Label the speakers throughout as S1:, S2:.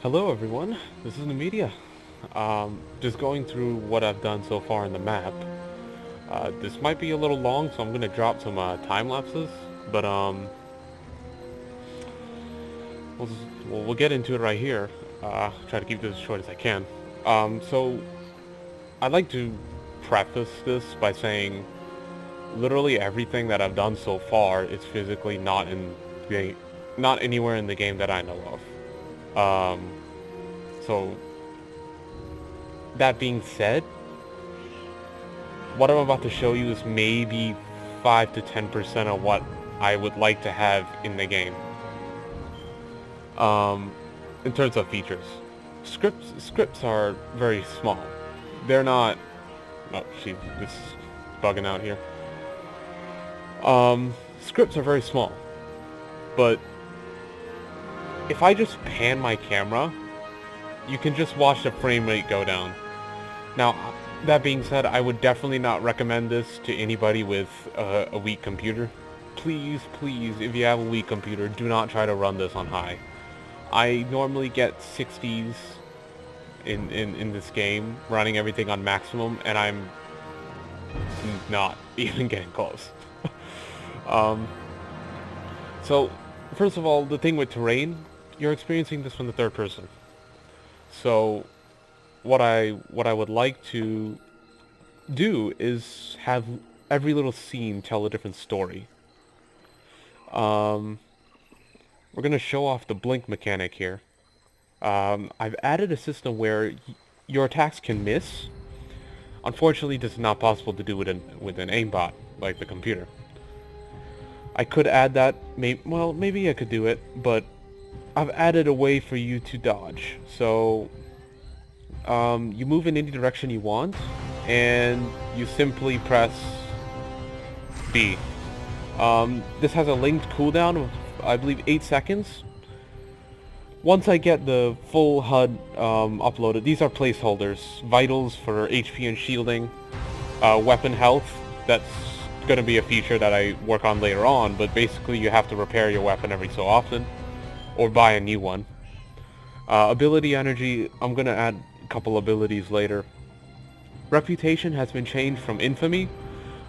S1: Hello everyone, this is Numedia. Just going through what I've done so far in the map. This might be a little long, so I'm gonna drop some time lapses, but we'll, we'll get into it right here. Try to keep this as short as I can. So I'd like to preface this by saying literally everything that I've done so far is physically not anywhere in the game that I know of. So that being said, what I'm about to show you is maybe 5 to 10% of what I would like to have in the game. In terms of features. Scripts are very small. They're not... Oh, this is bugging out here. Scripts are very small. But if I just pan my camera, you can just watch the frame rate go down. Now, that being said, I would definitely not recommend this to anybody with a weak computer. Please, if you have a weak computer, do not try to run this on high. I normally get 60s in this game, running everything on maximum, and I'm not even getting close. So, first of all, the thing with terrain, you're experiencing this from the third person. So, what I would like to do is have every little scene tell a different story. We're gonna show off the blink mechanic here. I've added a system where your attacks can miss. Unfortunately, this is not possible to do with an aimbot, like the computer. I could add that, well, maybe I could do it, but I've added a way for you to dodge. So, you move in any direction you want, and you simply press B. This has a linked cooldown of, I believe, 8 seconds. Once I get the full HUD uploaded, these are placeholders. Vitals for HP and shielding. Weapon health, that's going to be a feature that I work on later on, but basically you have to repair your weapon every so often, or buy a new one. Ability energy, I'm going to add a couple abilities later. Reputation has been changed from infamy.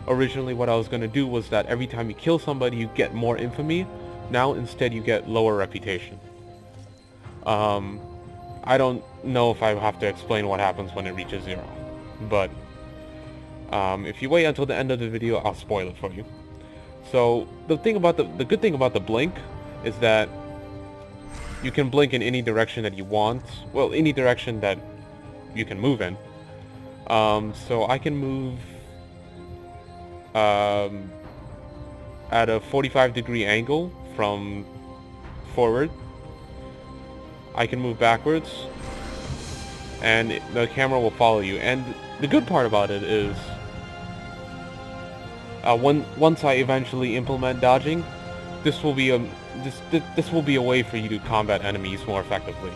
S1: Originally what I was going to do was that every time you kill somebody you get more infamy. Now instead you get lower reputation. I don't know if I have to explain what happens when it reaches 0, but if you wait until the end of the video, I'll spoil it for you. So the good thing about the blink is that you can blink in any direction that you want. Well, any direction that you can move in. So I can move at a 45-degree angle from forward. I can move backwards, and the camera will follow you. And the good part about it is, once I eventually implement dodging, this will be a way for you to combat enemies more effectively.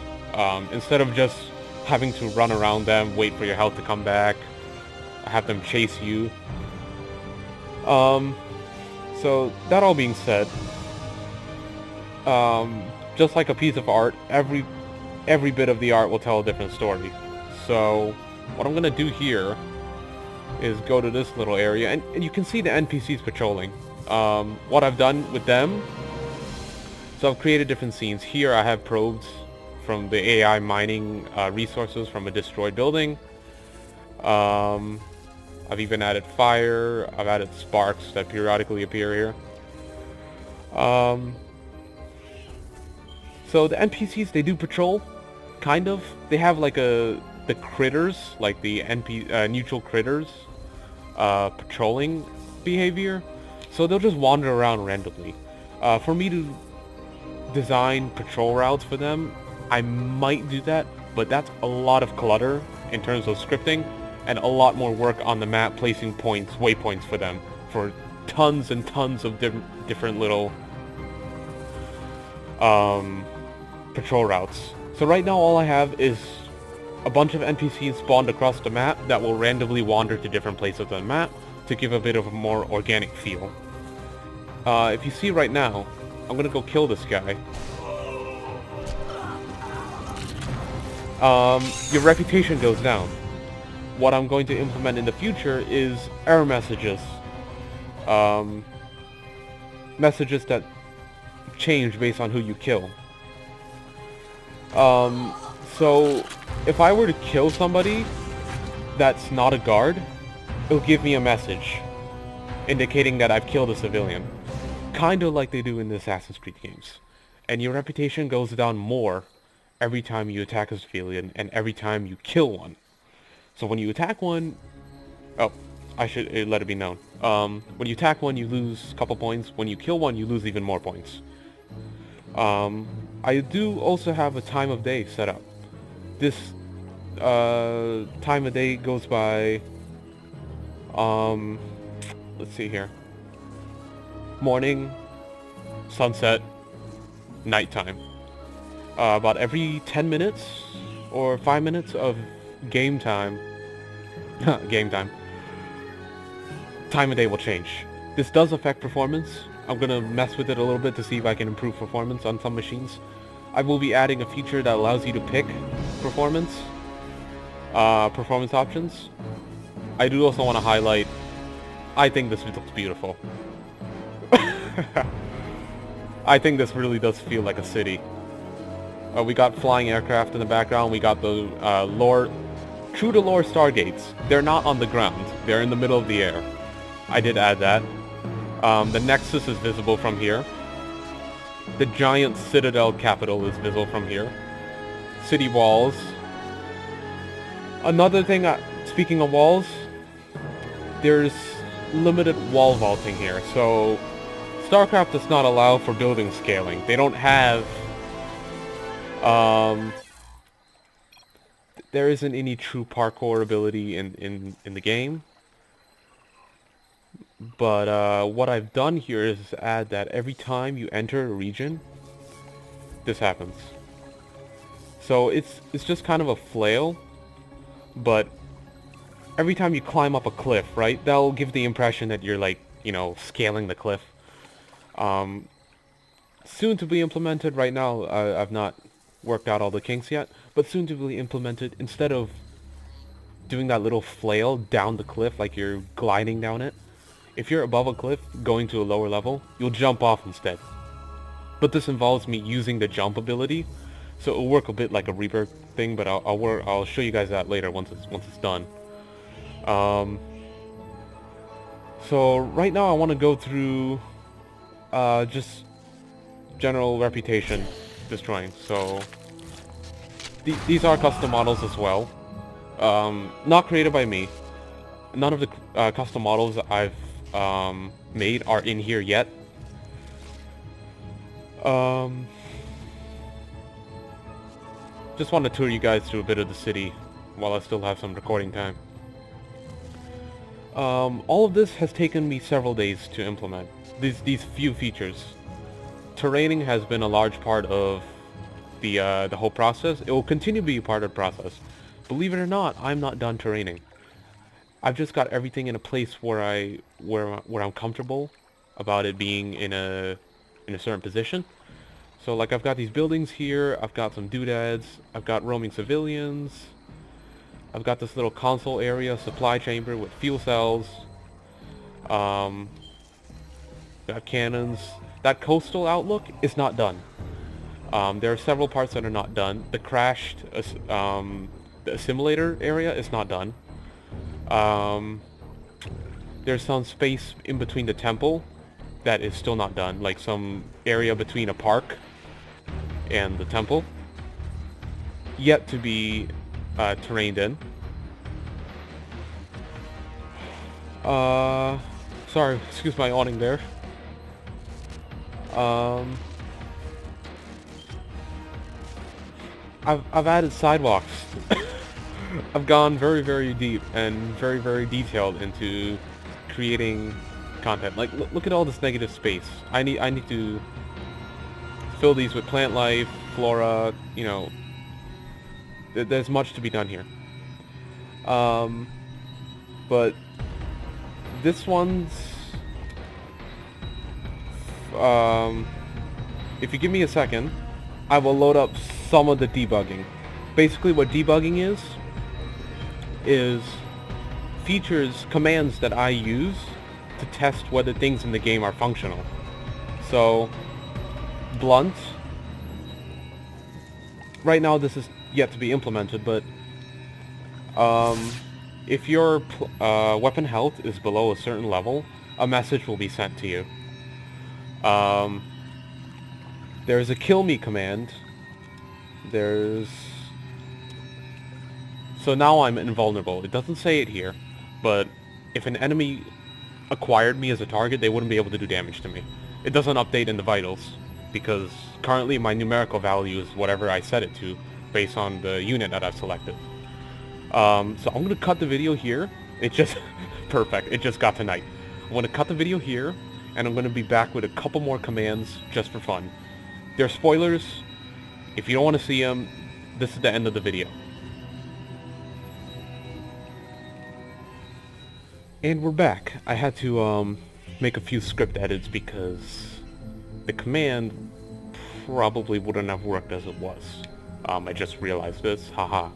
S1: Instead of just having to run around them, wait for your health to come back, have them chase you. So that all being said, just like a piece of art, every bit of the art will tell a different story. So what I'm gonna do here is go to this little area, and you can see the NPCs patrolling. What I've done with them, so I've created different scenes. Here I have probes from the AI mining resources from a destroyed building. I've even added fire. I've added sparks that periodically appear here. So the NPCs, they do patrol, kind of. They have like the critters, like the neutral critters, patrolling behavior. So they'll just wander around randomly. For me to design patrol routes for them, I might do that, but that's a lot of clutter in terms of scripting, and a lot more work on the map placing points, waypoints for them, for tons and tons of different little patrol routes. So right now all I have is a bunch of NPCs spawned across the map that will randomly wander to different places on the map to give a bit of a more organic feel. If you see right now, I'm gonna go kill this guy. your reputation goes down. What I'm going to implement in the future is error messages. Um, messages that change based on who you kill. So if I were to kill somebody that's not a guard, it'll give me a message indicating that I've killed a civilian. Kinda like they do in the Assassin's Creed games. And your reputation goes down more every time you attack a civilian and every time you kill one. So when you attack one... Oh, I should let it be known. When you attack one, you lose a couple points. When you kill one, you lose even more points. I do also have a time of day set up. This time of day goes by... let's see here. Morning, sunset, nighttime. About every 10 minutes or 5 minutes of game time, time of day will change. This does affect performance. I'm gonna mess with it a little bit to see if I can improve performance on some machines. I will be adding a feature that allows you to pick performance options. I do also want to highlight, I think this looks beautiful. I think this really does feel like a city. We got flying aircraft in the background. We got the true to lore Stargates. They're not on the ground. They're in the middle of the air. I did add that. The Nexus is visible from here. The giant Citadel Capital is visible from here. City walls. Another thing, speaking of walls, there's limited wall vaulting here. So StarCraft does not allow for building scaling. They don't have... there isn't any true parkour ability in the game. But what I've done here is add that every time you enter a region, this happens. So it's just kind of a flail, but every time you climb up a cliff, right, that'll give the impression that you're like, you know, scaling the cliff. Soon to be implemented. Right now, I've not worked out all the kinks yet, but soon to be implemented. Instead of doing that little flail down the cliff like you're gliding down it, if you're above a cliff going to a lower level, you'll jump off instead. But this involves me using the jump ability, so it'll work a bit like a rebirth thing. But I'll show you guys that later once it's done. So right now I want to go through just general reputation destroying. So these are custom models as well, not created by me. None of the custom models I've made are in here yet. Just want to tour you guys through a bit of the city while I still have some recording time. All of this has taken me several days to implement. These few features. Terraining has been a large part of the whole process. It will continue to be a part of the process. Believe it or not, I'm not done terraining. I've just got everything in a place where I'm comfortable about it being in a certain position. So like I've got these buildings here, I've got some doodads, I've got roaming civilians, I've got this little console area, supply chamber with fuel cells, got cannons. That coastal outlook is not done. There are several parts that are not done. The crashed the assimilator area is not done. There's some space in between the temple that is still not done, like some area between a park and the temple, yet to be terrained in. Sorry, excuse my awning there. I've added sidewalks. I've gone very, very deep and very, very detailed into creating content. Like, look at all this negative space. I need to fill these with plant life, flora. You know, there's much to be done here. But this one's if you give me a second, I will load up some of the debugging. Basically what debugging is commands that I use to test whether things in the game are functional. So, blunt. Right now this is yet to be implemented, but if your weapon health is below a certain level, a message will be sent to you. There's a kill me command. So now I'm invulnerable. It doesn't say it here, but if an enemy acquired me as a target, they wouldn't be able to do damage to me. It doesn't update in the vitals, because currently my numerical value is whatever I set it to, based on the unit that I've selected. So I'm going to cut the video here. It just... perfect. It just got to night. I'm going to cut the video here, and I'm going to be back with a couple more commands just for fun. They're spoilers. If you don't want to see them, this is the end of the video. And we're back. I had to make a few script edits because the command probably wouldn't have worked as it was. I just realized this. Haha.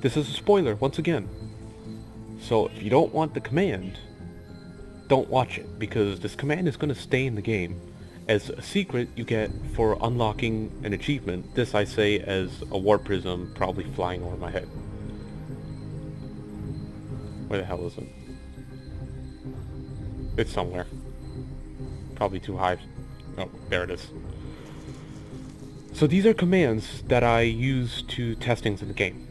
S1: This is a spoiler, once again. So if you don't want the command, don't watch it, because this command is going to stay in the game as a secret you get for unlocking an achievement. This I say as a warp prism probably flying over my head. Where the hell is it? It's somewhere. Probably too high. Oh, there it is. So these are commands that I use to test things in the game.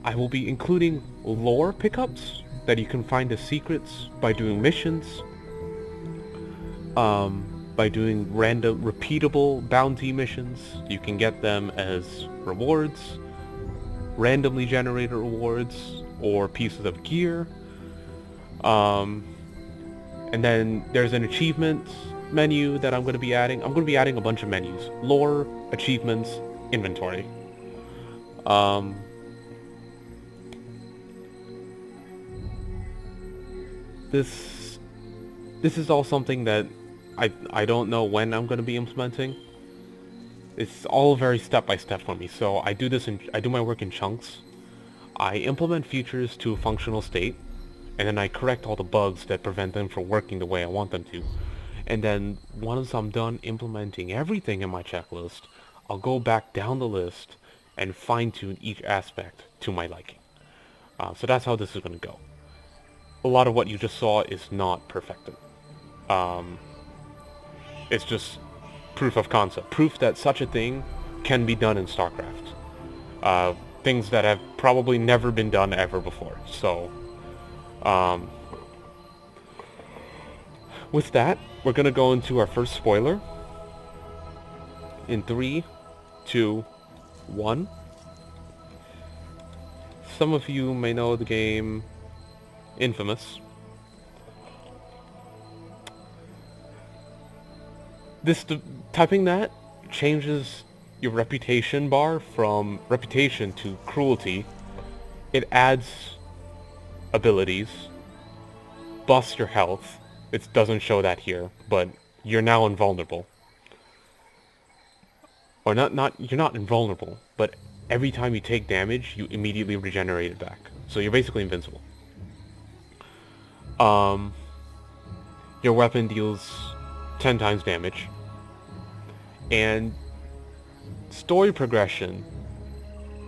S1: I will be including lore pickups that you can find as secrets by doing missions, by doing random repeatable bounty missions. You can get them as rewards, randomly generated rewards, or pieces of gear. And then there's an achievement menu that I'm going to be adding. I'm going to be adding a bunch of menus: lore, achievements, inventory. This is all something that I don't know when I'm going to be implementing. It's all very step by step for me. So I do my work in chunks. I implement features to a functional state, and then I correct all the bugs that prevent them from working the way I want them to. And then once I'm done implementing everything in my checklist, I'll go back down the list and fine-tune each aspect to my liking. So that's how this is going to go. A lot of what you just saw is not perfected. It's just proof of concept. Proof that such a thing can be done in StarCraft. Things that have probably never been done ever before. So, with that, we're going to go into our first spoiler. In 3, 2, 1. Some of you may know the game Infamous. Typing that changes your reputation bar from reputation to cruelty. It adds abilities, busts your health. It doesn't show that here, but you're now invulnerable. Or you're not invulnerable, but every time you take damage, you immediately regenerate it back. So you're basically invincible. Your weapon deals 10 times damage. And story progression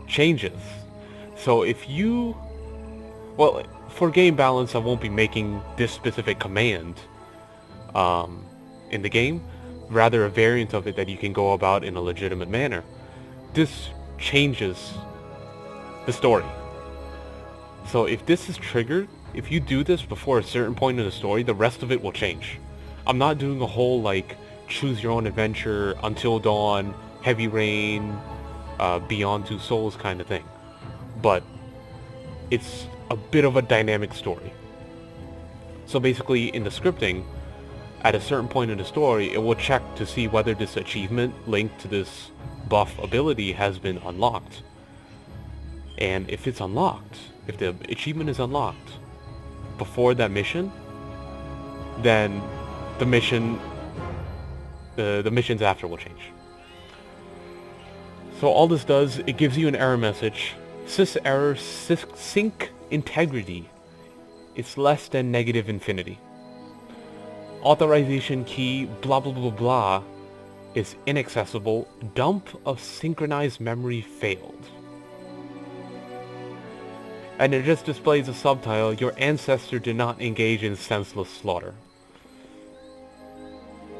S1: changes. So if you... Well, for game balance, I won't be making this specific command in the game. Rather a variant of it that you can go about in a legitimate manner. This changes the story. So if this is triggered, if you do this before a certain point in the story, the rest of it will change. I'm not doing a whole, like, choose your own adventure, Until Dawn, Heavy Rain, Beyond Two Souls kind of thing. But it's a bit of a dynamic story. So basically, in the scripting, at a certain point in the story, it will check to see whether this achievement linked to this buff ability has been unlocked. And if it's unlocked, if the achievement is unlocked before that mission, then the missions after will change. So all this does, it gives you an error message. Sys error sync integrity. It's less than negative infinity. Authorization key blah blah blah blah is inaccessible. Dump of synchronized memory failed. And it just displays a subtitle, your ancestor did not engage in senseless slaughter.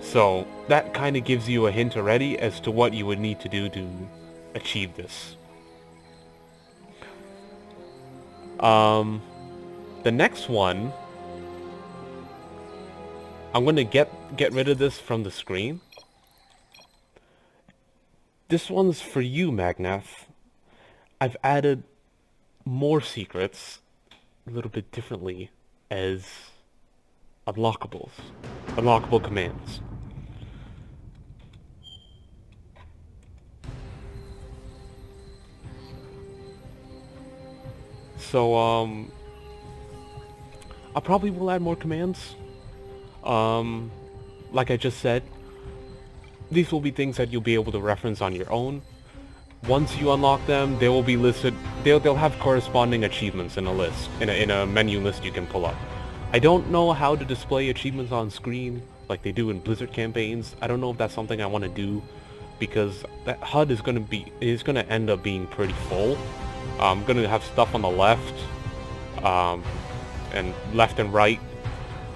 S1: So that kind of gives you a hint already as to what you would need to do to achieve this. The next one, I'm going to get rid of this from the screen. This one's for you, Magnath. I've added more secrets a little bit differently as unlockables, unlockable commands. So, I probably will add more commands. Like I just said, these will be things that you'll be able to reference on your own. Once you unlock them, they will be listed. They'll have corresponding achievements in a list, in a menu list you can pull up. I don't know how to display achievements on screen like they do in Blizzard campaigns. I don't know if that's something I want to do, because that HUD is going to end up being pretty full. I'm going to have stuff on the left, and left and right.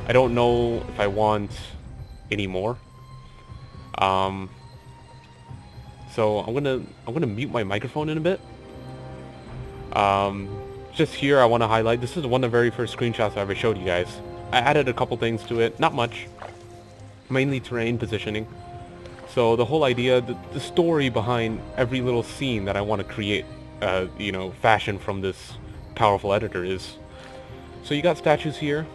S1: I don't know if I want any more. So I'm gonna mute my microphone in a bit. Just here I want to highlight, this is one of the very first screenshots I ever showed you guys. I added a couple things to it, not much. Mainly terrain positioning. So the whole idea, the story behind every little scene that I want to create, you know, fashion from this powerful editor is... So you got statues here,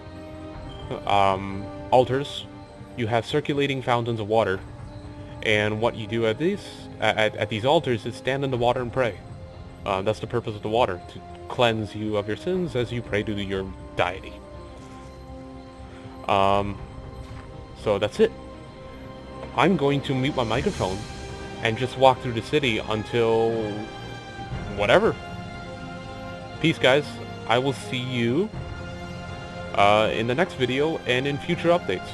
S1: altars, you have circulating fountains of water, and what you do at these altars is stand in the water and pray. That's the purpose of the water, to cleanse you of your sins as you pray to your deity. So that's it. I'm going to mute my microphone and just walk through the city until whatever. Peace, guys. I will see you in the next video and in future updates.